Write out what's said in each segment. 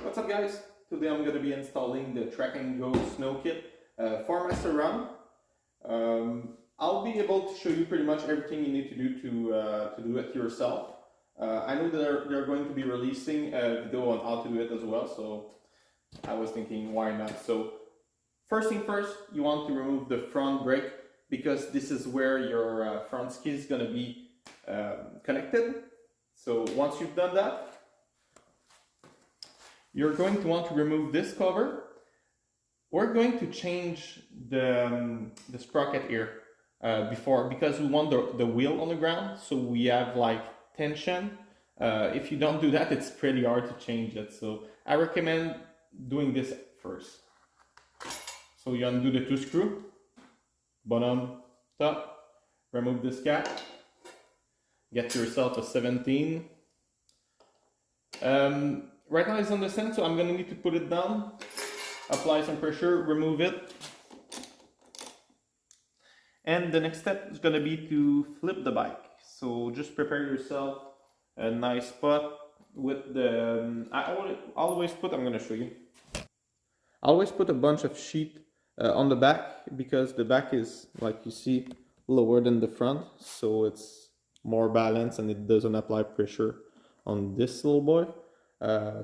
What's up guys? Today I'm going to be installing the Track and Go Snow Kit for Master Run. I'll be able to show you pretty much everything you need to do it yourself. I know they're going to be releasing a video on how to do it as well, so I was thinking why not. So first thing first, you want to remove the front brake because this is where your front ski is going to be connected. So once you've done that, you're going to want to remove this cover. We're going to change the sprocket here because we want the wheel on the ground, so we have like tension. If you don't do that, it's pretty hard to change it. So I recommend doing this first. So you undo the 2 screw, bottom, top, remove this cap, get yourself a 17. Right now it's on the stand, so I'm gonna need to put it down, apply some pressure, remove it. And the next step is gonna be to flip the bike. So just prepare yourself a nice spot with the, I'm gonna show you. I always put a bunch of sheet on the back because the back is, like you see, lower than the front, so it's more balanced and it doesn't apply pressure on this little boy.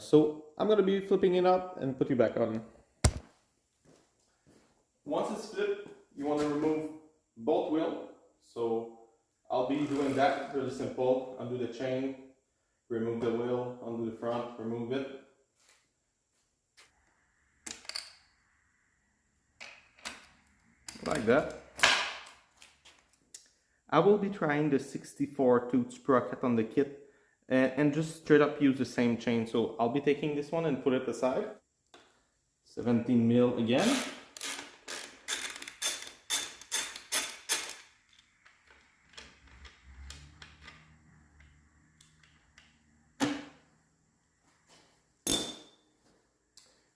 So I'm gonna be flipping it up and put you back on. Once it's flipped, you want to remove both wheels. So I'll be doing that really simple. Undo the chain, remove the wheel, undo the front, remove it. Like that. I will be trying the 64 tooth sprocket on the kit and just straight up use the same chain. So I'll be taking this one and put it aside. 17 mil again.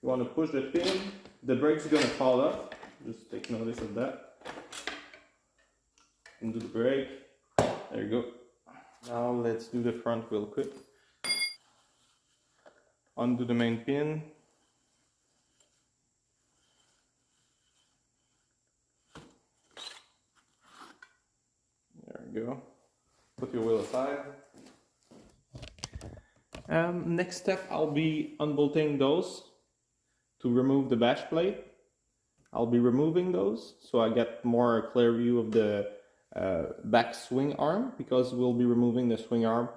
You want to push the pin, the brake's going to fall off. Just take notice of that. Undo the brake. There you go. Now let's do the front wheel quick. Undo the main pin. There we go. Put your wheel aside. Next step, I'll be unbolting those to remove the bash plate. I'll be removing those so I get more clear view of the back swing arm, because we'll be removing the swing arm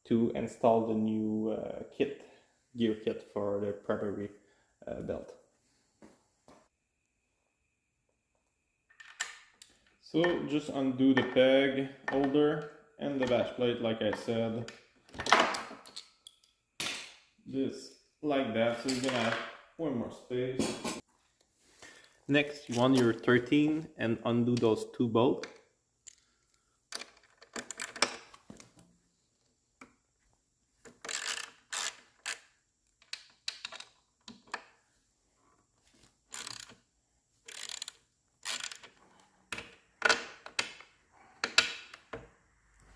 to install the new gear kit for the primary belt. So just undo the peg holder and the bash plate like I said. Just like that, so you're gonna have one more space. Next, you want your 13 and undo those 2 bolts.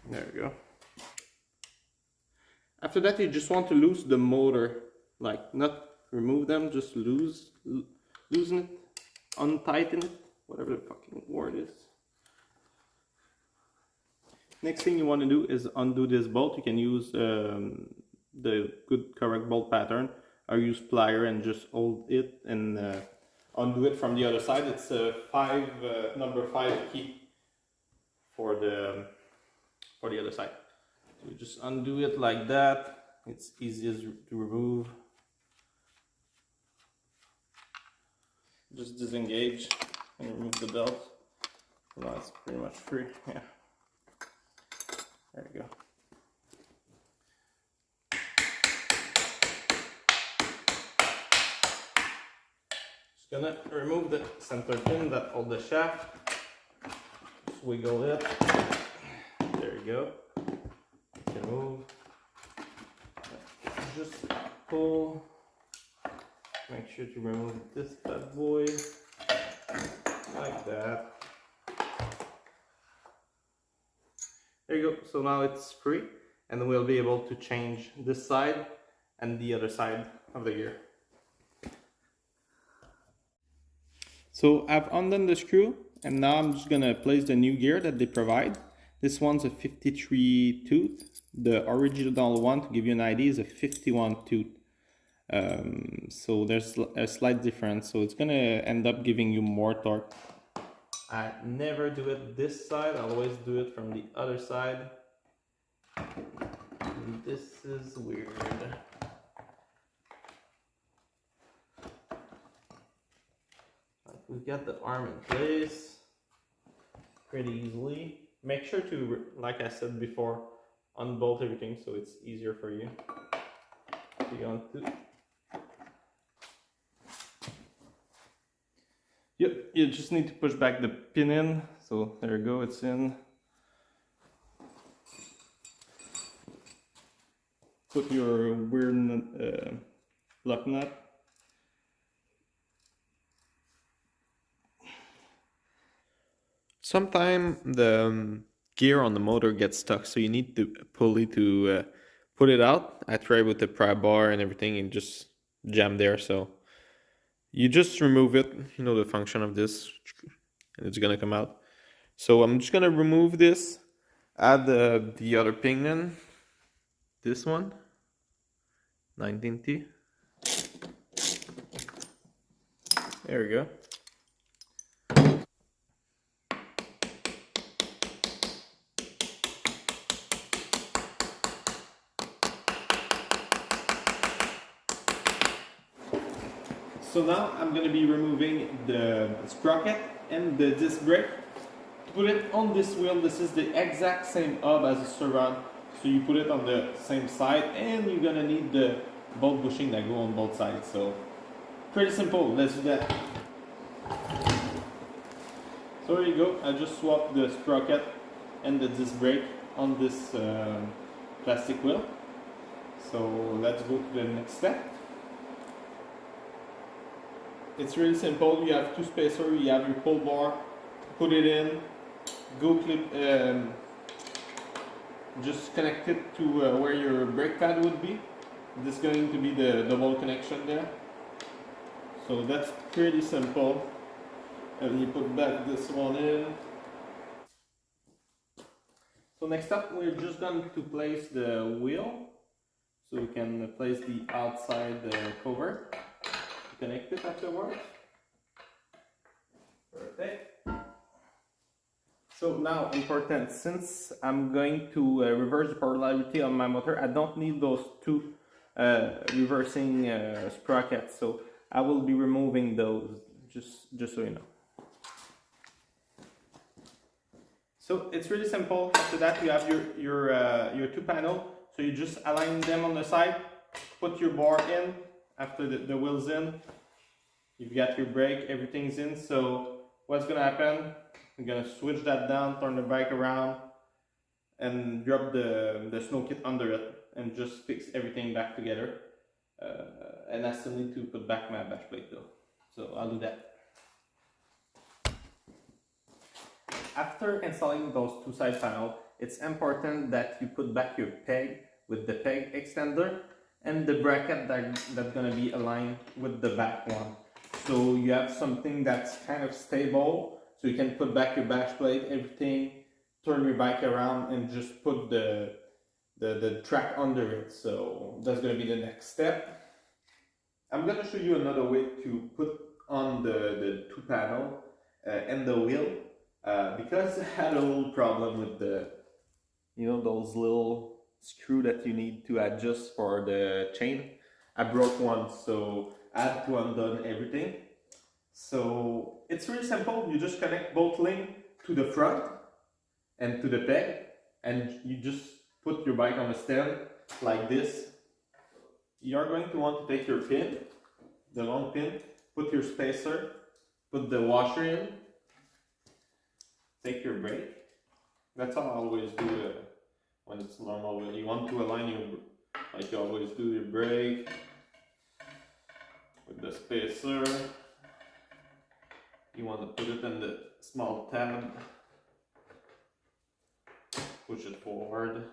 There we go. After that, you just want to loosen the motor, like not remove them, just loosen it, untighten it, whatever the fucking word is. Next thing you want to do is undo this bolt. You can use the good correct bolt pattern, or use plier and just hold it and undo it from the other side. It's a number 5 key for the other side. So you just undo it like that. It's easiest to remove. Just disengage and remove the belt. Now it's pretty much free. Yeah. There you go. Just gonna remove the center pin that holds the shaft. Just wiggle it. There you go. You can move. Just pull. Make sure to remove this bad boy, like that. There you go, so now it's free, and we'll be able to change this side and the other side of the gear. So I've undone the screw, and now I'm just gonna place the new gear that they provide. This one's a 53 tooth. The original one, to give you an idea, is a 51 tooth. So there's a slight difference. So it's gonna end up giving you more torque. I never do it this side. I always do it from the other side. This is weird. We've got the arm in place pretty easily. Make sure to, like I said before, unbolt everything so it's easier for you. So you want to. Yep, you just need to push back the pin in. So there you go, it's in. Put your weird lock nut. Sometimes the gear on the motor gets stuck, so you need the pulley to put it out. I tried with the pry bar and everything and just jammed there, so you just remove it. You know the function of this, and it's gonna come out. So I'm just gonna remove this, add the other pinion, this one, 19T. There we go. So now I'm going to be removing the sprocket and the disc brake. To put it on this wheel, this is the exact same hub as a Surround. So you put it on the same side, and you're going to need the bolt bushing that go on both sides. So pretty simple, let's do that. So there you go, I just swapped the sprocket and the disc brake on this plastic wheel. So let's go to the next step. It's really simple. You have two spacers, you have your pull bar, put it in, go clip, just connect it to where your brake pad would be. This is going to be the double connection there. So that's pretty simple. And you put back this one in. So next up, we're just going to place the wheel. So we can place the outside cover. Connect it afterwards. Perfect. So now, important, since I'm going to reverse the polarity on my motor, I don't need those two reversing sprockets. So I will be removing those, just so you know. So it's really simple. After that, you have your two panels. So you just align them on the side, put your bar in. After the wheel's in, you've got your brake, everything's in. So what's gonna happen? I'm gonna switch that down, turn the bike around, and drop the snow kit under it, and just fix everything back together. And I still need to put back my bash plate though, so I'll do that. After installing those two side panels, it's important that you put back your peg with the peg extender and the bracket that's gonna be aligned with the back one. So you have something that's kind of stable, so you can put back your bash plate, everything, turn your bike around and just put the track under it. So that's gonna be the next step. I'm gonna show you another way to put on the two panel and the wheel because I had a little problem with those little screw that you need to adjust for the chain. I broke one, so I had to undo everything. So it's really simple. You just connect both links to the front and to the peg, and you just put your bike on a stand like this. You're going to want to take your pin, the long pin, put your spacer, put the washer in, take your brake. That's how I always do it. When it's normal, when you want to align your, like you always do, your brake with the spacer. You want to put it in the small tab, push it forward.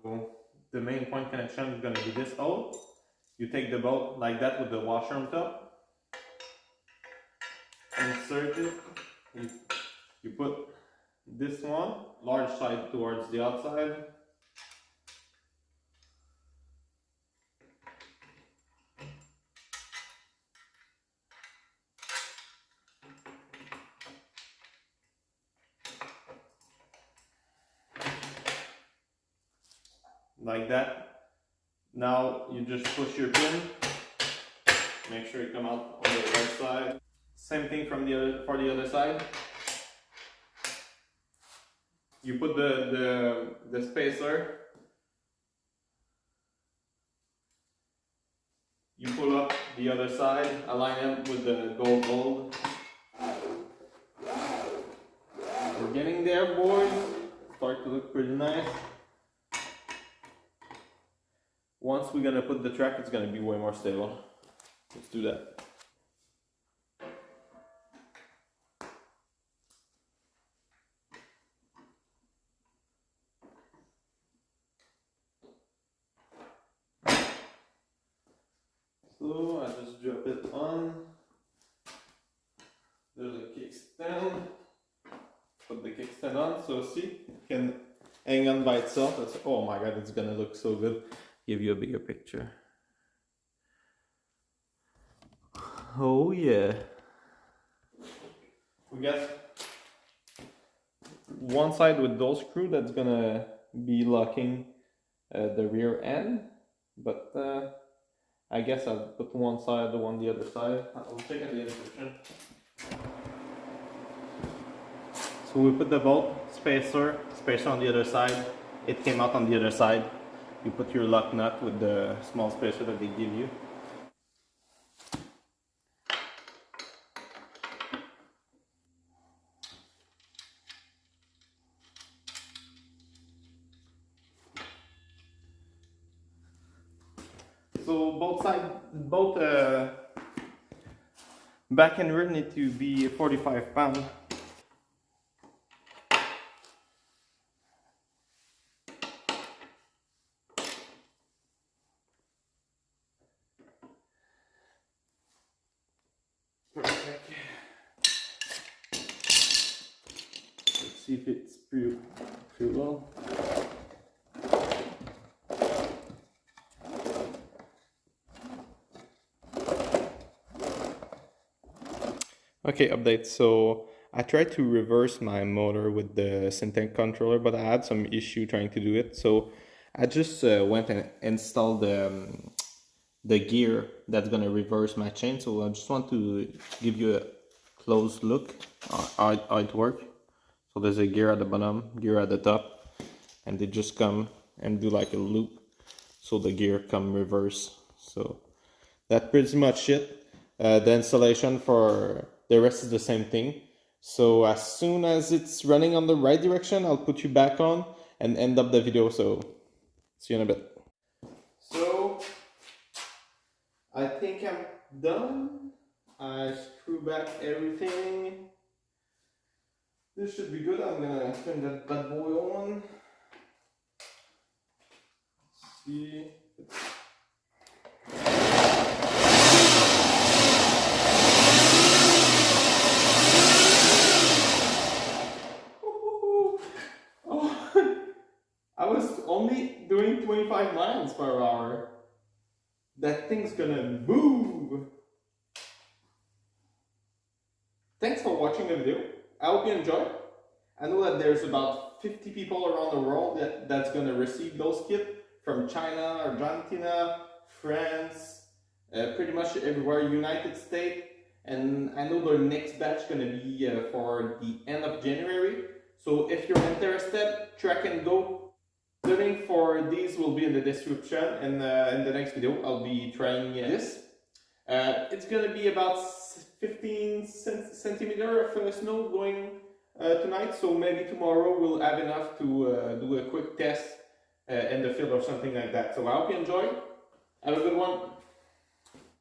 So the main point connection is going to be this hole. You take the bolt like that with the washer on top, insert it. You put this one, large side towards the outside. Like that. Now you just push your pin. Make sure you come out on the right side. Same thing for the other side. You put the spacer. You pull up the other side, align it with the gold. We're getting there, boys. Start to look pretty nice. Once we're gonna put the track, it's gonna be way more stable. Let's do that. So I just drop it on. There's a kickstand. Put the kickstand on, so see, it can hang on by itself. Oh my god, it's gonna look so good. Give you a bigger picture. Oh yeah. We got one side with those screw that's gonna be locking the rear end, but I guess I'll put one side, one the other side. I'll check at the description. So we put the bolt spacer on the other side. It came out on the other side. You put your lock nut with the small spacer that they give you. So both back and rear need to be 45 pounds. Perfect. Let's see if it's pretty well. Okay, update. So I tried to reverse my motor with the Syntec controller, but I had some issue trying to do it. So I just went and installed the gear that's gonna reverse my chain. So I just want to give you a close look how it works. So there's a gear at the bottom, gear at the top, and they just come and do like a loop. So the gear come reverse. So that's pretty much it. The installation for the rest is the same thing. So as soon as it's running on the right direction, I'll put you back on and end up the video. So see you in a bit. So I think I'm done. I screw back everything. This should be good. I'm gonna turn that bad boy on. Let's see. I was only doing 25 miles per hour. That thing's gonna move. Thanks for watching the video. I hope you enjoyed. I know that there's about 50 people around the world that's gonna receive those kits from China, Argentina, France, pretty much everywhere, United States. And I know the next batch is gonna be for the end of January. So if you're interested, Track and Go. The link for these will be in the description, and in the next video I'll be trying this. It's gonna be about 15 centimeters of snow going tonight, so maybe tomorrow we'll have enough to do a quick test in the field or something like that. So I hope you enjoy. Have a good one.